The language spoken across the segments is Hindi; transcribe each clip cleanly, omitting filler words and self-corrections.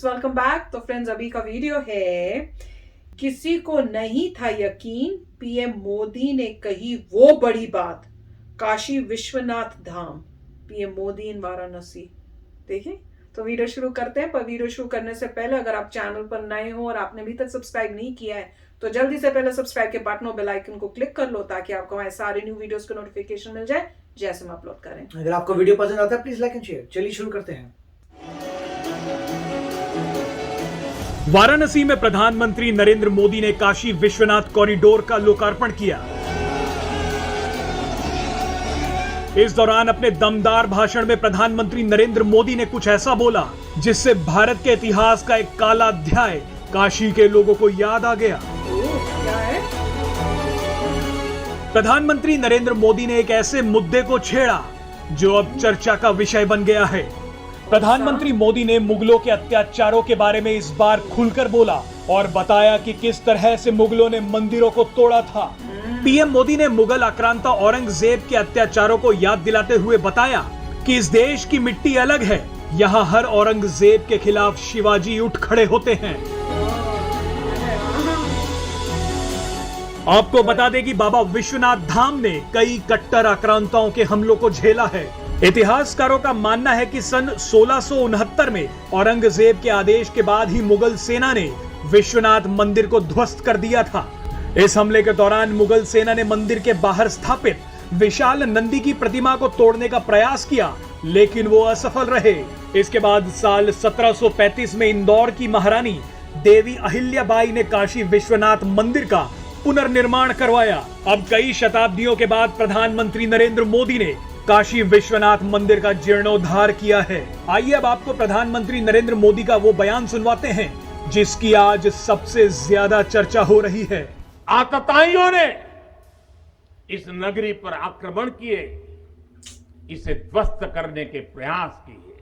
Friends, welcome back. तो फ्रेंड्स, अभी का वीडियो है, किसी को नहीं था यकीन, पीएम मोदी ने कही वो बड़ी बात, काशी विश्वनाथ धाम, पीएम मोदी इन वाराणसी। देखिए, तो वीडियो शुरू करते हैं। पर वीडियो शुरू करने से पहले अगर आप चैनल पर नए हो और आपने अभी तक सब्सक्राइब नहीं किया है तो जल्दी से पहले सब्सक्राइब के बटन और बेल आइकन को क्लिक कर लो ताकि आपको हमारे सारे न्यू वीडियोस के नोटिफिकेशन मिल जाए जैसे हम अपलोड करें। अगर आपको वीडियो पसंद आता है प्लीज लाइक एंड शेयर। चलिए शुरू करते हैं। वाराणसी में प्रधानमंत्री नरेंद्र मोदी ने काशी विश्वनाथ कॉरिडोर का लोकार्पण किया। इस दौरान अपने दमदार भाषण में प्रधानमंत्री नरेंद्र मोदी ने कुछ ऐसा बोला जिससे भारत के इतिहास का एक काला अध्याय काशी के लोगों को याद आ गया। क्या है? प्रधानमंत्री नरेंद्र मोदी ने एक ऐसे मुद्दे को छेड़ा जो अब चर्चा का विषय बन गया है। प्रधानमंत्री मोदी ने मुगलों के अत्याचारों के बारे में इस बार खुलकर बोला और बताया कि किस तरह से मुगलों ने मंदिरों को तोड़ा था। पीएम मोदी ने मुगल आक्रांता औरंगजेब के अत्याचारों को याद दिलाते हुए बताया कि इस देश की मिट्टी अलग है, यहाँ हर औरंगजेब के खिलाफ शिवाजी उठ खड़े होते हैं। आपको बता दें कि बाबा विश्वनाथ धाम ने कई कट्टर आक्रांताओं के हमलों को झेला है। इतिहासकारों का मानना है कि सन 1669 में औरंगजेब के आदेश के बाद ही मुगल सेना ने विश्वनाथ मंदिर को ध्वस्त कर दिया था। इस हमले के दौरान मुगल सेना ने मंदिर के बाहर स्थापित विशाल नंदी की प्रतिमा को तोड़ने का प्रयास किया, लेकिन वो असफल रहे। इसके बाद साल 1735 में इंदौर की महारानी देवी अहिल्याबाई ने काशी विश्वनाथ मंदिर का पुनर्निर्माण करवाया। अब कई शताब्दियों के बाद प्रधानमंत्री नरेंद्र मोदी ने काशी विश्वनाथ मंदिर का जीर्णोद्धार किया है। आइए अब आपको प्रधानमंत्री नरेंद्र मोदी का वो बयान सुनवाते हैं जिसकी आज सबसे ज्यादा चर्चा हो रही है। आतताइयों ने इस नगरी पर आक्रमण किए, इसे ध्वस्त करने के प्रयास किए।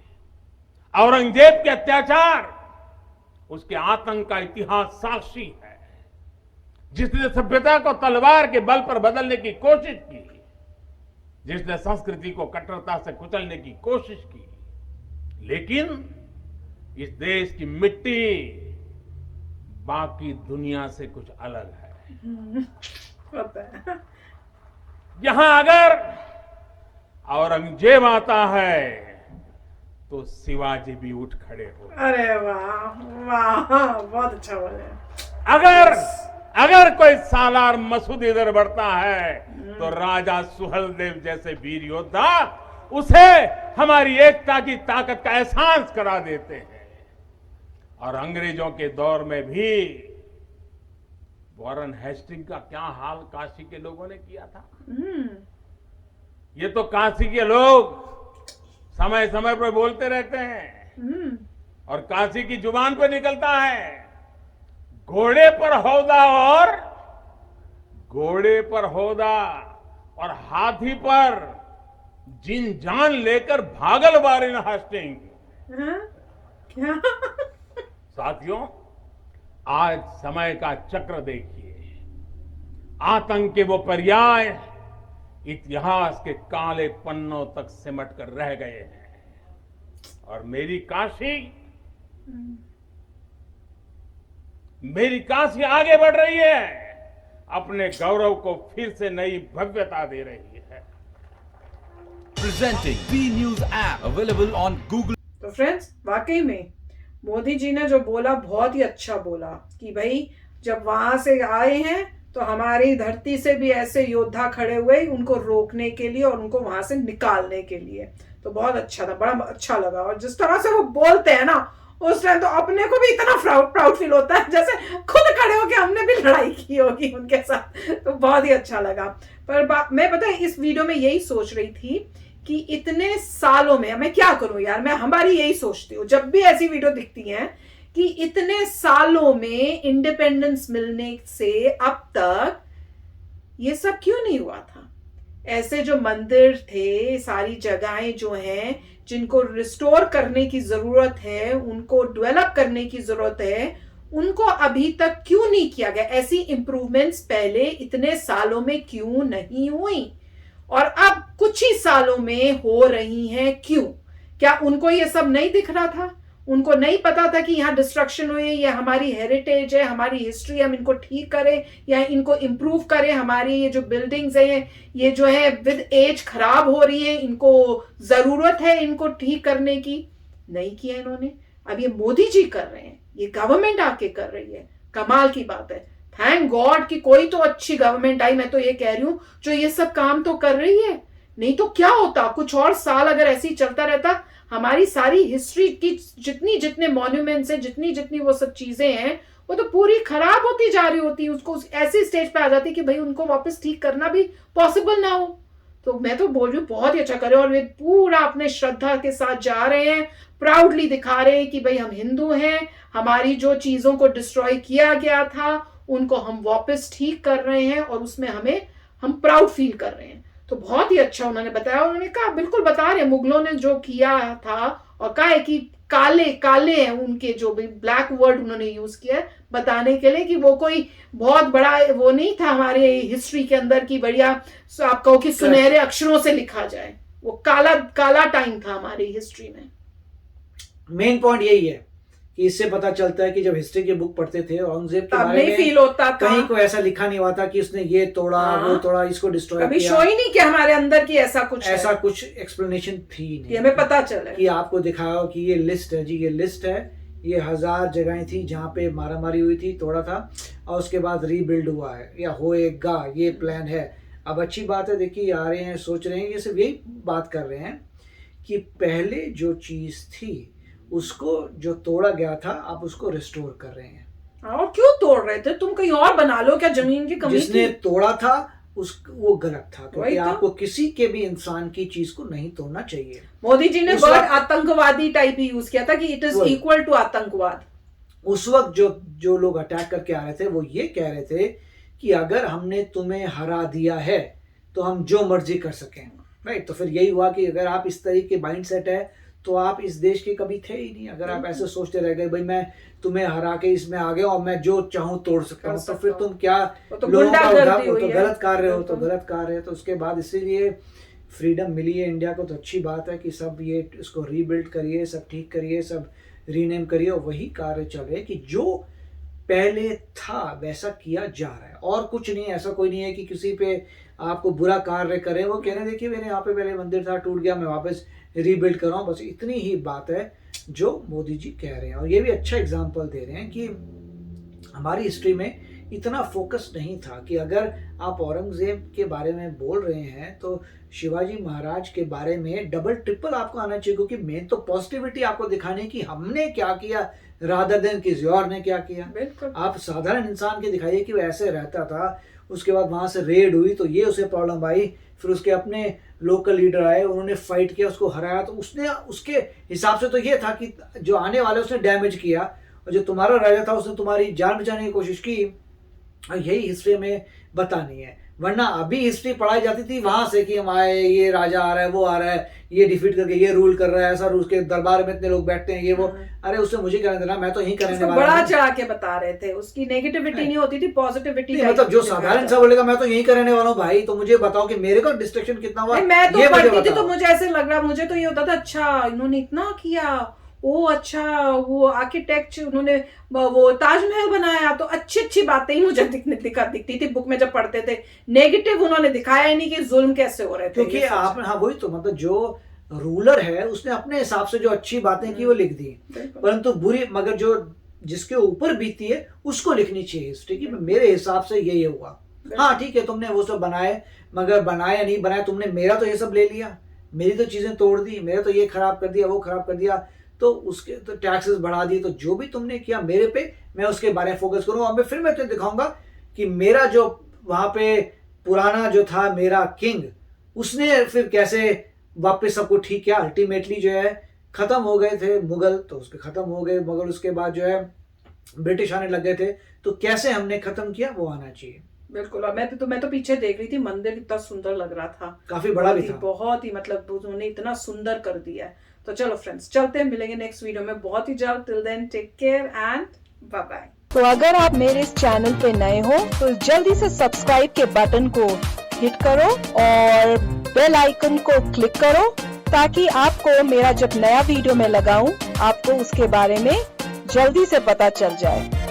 औरंगजेब के अत्याचार, उसके आतंक का इतिहास साक्षी है। जिसने सभ्यता को तलवार के बल पर बदलने की कोशिश की, जिसने संस्कृति को कट्टरता से कुचलने की कोशिश की, लेकिन इस देश की मिट्टी बाकी दुनिया से कुछ अलग है। यहां अगर औरंगजेब आता है तो शिवाजी भी उठ खड़े हो। अरे वाह वाह, बहुत अच्छा बोले। अगर कोई सालार मसूद इधर बढ़ता है तो राजा सुहेलदेव जैसे वीर योद्धा उसे हमारी एकता की ताकत का एहसास करा देते हैं। और अंग्रेजों के दौर में भी वॉरेन हेस्टिंग का क्या हाल काशी के लोगों ने किया था। ये तो काशी के लोग समय समय पर बोलते रहते हैं और काशी की जुबान पर निकलता है, घोड़े पर हौदा और हाथी पर जिन जान लेकर भागल वॉरेन हेस्टिंग। क्या? साथियों, आज समय का चक्र देखिए। आतंक के वो पर्याय इतिहास के काले पन्नों तक सिमट कर रह गए हैं और मेरी काशी आगे बढ़ रही है, अपने गौरव को फिर से नई भव्यता दे रही है। Presenting B News app available on Google। तो फ्रेंड्स, वाकई में मोदी जी ने जो बोला बहुत ही अच्छा बोला कि भाई जब वहां से आए हैं तो हमारी धरती से भी ऐसे योद्धा खड़े हुए उनको रोकने के लिए और उनको वहां से निकालने के लिए। तो बहुत अच्छा था, बड़ा अच्छा लगा। और जिस तरह से वो बोलते हैं ना उस टाइम, तो अपने को भी इतना प्राउड फील होता है जैसे खुद खड़े होके हमने भी लड़ाई की होगी उनके साथ। तो बहुत ही अच्छा लगा। पर मैं पता है इस वीडियो में यही सोच रही थी कि इतने सालों में मैं क्या करूं यार, मैं हमारी यही सोचती हूँ जब भी ऐसी वीडियो दिखती हैं कि इतने सालों में इंडिपेंडेंस मिलने से अब तक ये सब क्यों नहीं हुआ था। ऐसे जो मंदिर थे, सारी जगहें जो हैं जिनको रिस्टोर करने की जरूरत है, उनको डेवलप करने की जरूरत है, उनको अभी तक क्यों नहीं किया गया। ऐसी इंप्रूवमेंट्स पहले इतने सालों में क्यों नहीं हुई और अब कुछ ही सालों में हो रही हैं क्यों? क्या उनको ये सब नहीं दिख रहा था? उनको नहीं पता था कि यहाँ डिस्ट्रक्शन हुई, ये हमारी हेरिटेज है, हमारी हिस्ट्री, हम इनको ठीक करें या इनको इम्प्रूव करें। हमारी ये जो बिल्डिंग्स हैं ये जो है विद एज खराब हो रही है, इनको जरूरत है इनको ठीक करने की। नहीं किया इन्होंने। अब ये मोदी जी कर रहे हैं, ये गवर्नमेंट आके कर रही है। कमाल की बात है। थैंक गॉड कि कोई तो अच्छी गवर्नमेंट आई, मैं तो ये कह रही हूं, जो ये सब काम तो कर रही है। नहीं तो क्या होता, कुछ और साल अगर ऐसे ही चलता रहता, हमारी सारी हिस्ट्री की जितने मॉन्यूमेंट्स हैं, जितनी वो सब चीजें हैं, वो तो पूरी खराब होती जा रही होती। उसको ऐसी स्टेज पे आ जाती कि भाई उनको वापस ठीक करना भी पॉसिबल ना हो। तो मैं तो बोल रही हूँ बहुत ही अच्छा करे, और वे पूरा अपने श्रद्धा के साथ जा रहे हैं, प्राउडली दिखा रहे हैं कि भाई हम हिंदू हैं, हमारी जो चीजों को डिस्ट्रॉय किया गया था उनको हम वापस ठीक कर रहे हैं, और उसमें हम प्राउड फील कर रहे हैं। तो बहुत ही अच्छा उन्होंने बताया। उन्होंने कहा बिल्कुल बता रहे हैं, मुगलों ने जो किया था, और कहा है कि काले काले हैं उनके, जो भी ब्लैक वर्ड उन्होंने यूज किया है बताने के लिए कि वो कोई बहुत बड़ा वो नहीं था हमारे हिस्ट्री के अंदर की बढ़िया आप कहो कि सुनहरे अक्षरों से लिखा जाए। वो काला टाइम था हमारी हिस्ट्री में। मेन पॉइंट यही है कि इससे पता चलता है कि जब हिस्ट्री की बुक पढ़ते थे औरंगजेब के बारे में फील होता था, कहीं को ऐसा लिखा नहीं हुआ था कि उसने ये तोड़ा, वो तोड़ा, इसको डिस्ट्रॉय किया। शो ही नहीं कि हमारे अंदर की ऐसा कुछ एक्सप्लेनेशन थी नहीं, हमें पता चला कि आपको दिखाया कि ये लिस्ट है जी, ये लिस्ट है, ये 1000 जगहें थी जहाँ पे मारामारी हुई थी, तोड़ा था, और उसके बाद रीबिल्ड हुआ है या होएगा, ये प्लान है। अब अच्छी बात है, देखिए आ रहे हैं, सोच रहे हैं, ये सिर्फ यही बात कर रहे हैं कि पहले जो चीज थी उसको जो तोड़ा गया था आप उसको रिस्टोर कर रहे हैं। और क्यों तोड़ रहे थे? तुम कहीं और बना लो, क्या जमीन की कमी जिसने थी? तोड़ा था वो गलत था, क्योंकि तो? आपको किसी के भी इंसान की चीज को नहीं तोड़ना चाहिए। मोदी जी ने वर्ड आतंकवादी टाइप ही यूज किया था कि इट इज इक्वल टू आतंकवाद। उस वक्त जो लोग अटैक करके आ रहे थे वो ये कह रहे थे कि अगर हमने तुम्हें हरा दिया है तो हम जो मर्जी कर सकें, राइट। तो फिर यही हुआ कि अगर आप इस तरीके माइंड सेट है तो आप इस देश के कभी थे ही नहीं। अगर आप ऐसे सोचते रह गए भाई मैं तुम्हें हरा के इसमें आ गया और मैं जो चाहूं तोड़ सकता हूं, तो फिर तुम क्या लोगों का उद्धार, तो गलत कार्य हो, तो गलत कार्य है। तो उसके बाद इसीलिए फ्रीडम मिली है इंडिया को, तो अच्छी बात है कि सब ये इसको रीबिल्ड करिए, सब ठीक करिए, सब रीनेम करिए, और वही कार्य चल रहे कि जो पहले था वैसा किया जा रहा है, और कुछ नहीं। ऐसा कोई नहीं है कि किसी पे आपको बुरा कार्य करें, वो कहने देखिए मेरे यहाँ पे पहले मंदिर था, टूट गया, मैं वापस रीबिल्ड कर रहा हूँ, बस इतनी ही बात है जो मोदी जी कह रहे हैं। और ये भी अच्छा एग्जाम्पल दे रहे हैं कि हमारी हिस्ट्री में इतना फोकस नहीं था कि अगर आप औरंगजेब के बारे में बोल रहे हैं तो शिवाजी महाराज के बारे में डबल ट्रिपल आपको आना चाहिए, क्योंकि मेन तो पॉजिटिविटी आपको दिखाने की हमने क्या किया रादर देन किसी और ने क्या किया। आप साधारण इंसान के दिखाइए कि वो ऐसे रहता था, उसके बाद वहां से रेड हुई तो ये उसे प्रॉब्लम आई, फिर उसके अपने लोकल लीडर आए, उन्होंने फाइट किया, उसको हराया, तो उसने उसके हिसाब से तो ये था कि जो आने वाले उसने डैमेज किया, और जो तुम्हारा राजा था उसने तुम्हारी जान बचाने की कोशिश की। और यही हिस्ट्री में बतानी है, वरना अभी हिस्ट्री पढ़ाई जाती थी वहां से कि हमारे ये राजा आ रहा है, वो आ रहा है, ये डिफीट करके ये रूल कर रहा है, ऐसा उसके दरबार में इतने लोग बैठते हैं, ये वो। अरे उससे मुझे क्या देना, मैं तो यही करने वाला। बड़ा चढ़ा के बता रहे थे, उसकी नेगेटिविटी नहीं होती थी, पॉजिटिविटी। मतलब जो साधारण सा बोलेगा मैं तो यही करने वाला हूँ भाई, तो मुझे बताओ कि मेरे को डिस्ट्रक्शन कितना हुआ। मैं तो पढ़ती थी तो मुझे ऐसे लग रहा, मुझे तो ये होता था अच्छा इन्होंने इतना किया, ओ अच्छा वो आर्किटेक्ट उन्होंने वो ताजमहल बनाया, तो अच्छी अच्छी बातें ही मुझे दिखती थी बुक में जब पढ़ते थे। नेगेटिव उन्होंने दिखाया ही नहीं कि जुल्म कैसे हो रहे थे। क्योंकि आप हाँ वही तो, मतलब जो रूलर है उसने अपने हिसाब से जो अच्छी बातें की वो लिख दी, परंतु बुरी मगर जो जिसके ऊपर बीती है उसको लिखनी चाहिए हिस्ट्री की मेरे हिसाब से ये हुआ। हाँ ठीक है, तुमने वो सब बनाए, मगर बनाया नहीं बनाया तुमने, मेरा तो ये सब ले लिया, मेरी तो चीजें तोड़ दी, मेरा तो ये खराब कर दिया, वो खराब कर दिया, तो उसके तो टैक्सेस बढ़ा दिए, तो जो भी तुमने किया मेरे पे मैं उसके बारे में फोकस करूँ। और फिर मैं तुम्हें दिखाऊंगा कि मेरा जो वहां पे पुराना जो था मेरा किंग, उसने फिर कैसे वापस सबको ठीक किया। अल्टीमेटली जो है खत्म हो गए थे मुगल, तो उसके खत्म हो गए मुगल, उसके बाद जो है ब्रिटिश आने लग गए थे, तो कैसे हमने खत्म किया वो आना चाहिए। बिल्कुल। और मैं तो पीछे देख रही थी, मंदिर इतना सुंदर लग रहा था, काफी बड़ा भी था, बहुत ही मतलब उन्होंने इतना सुंदर कर दिया है। तो चलो फ्रेंड्स चलते हैं, मिलेंगे नेक्स्ट वीडियो में बहुत ही जल्द। Till then take care and bye bye. तो अगर आप मेरे इस चैनल पे नए हो तो जल्दी से सब्सक्राइब के बटन को हिट करो और बेल आइकन को क्लिक करो, ताकि आपको मेरा जब नया वीडियो मैं लगाऊं आपको उसके बारे में जल्दी से पता चल जाए।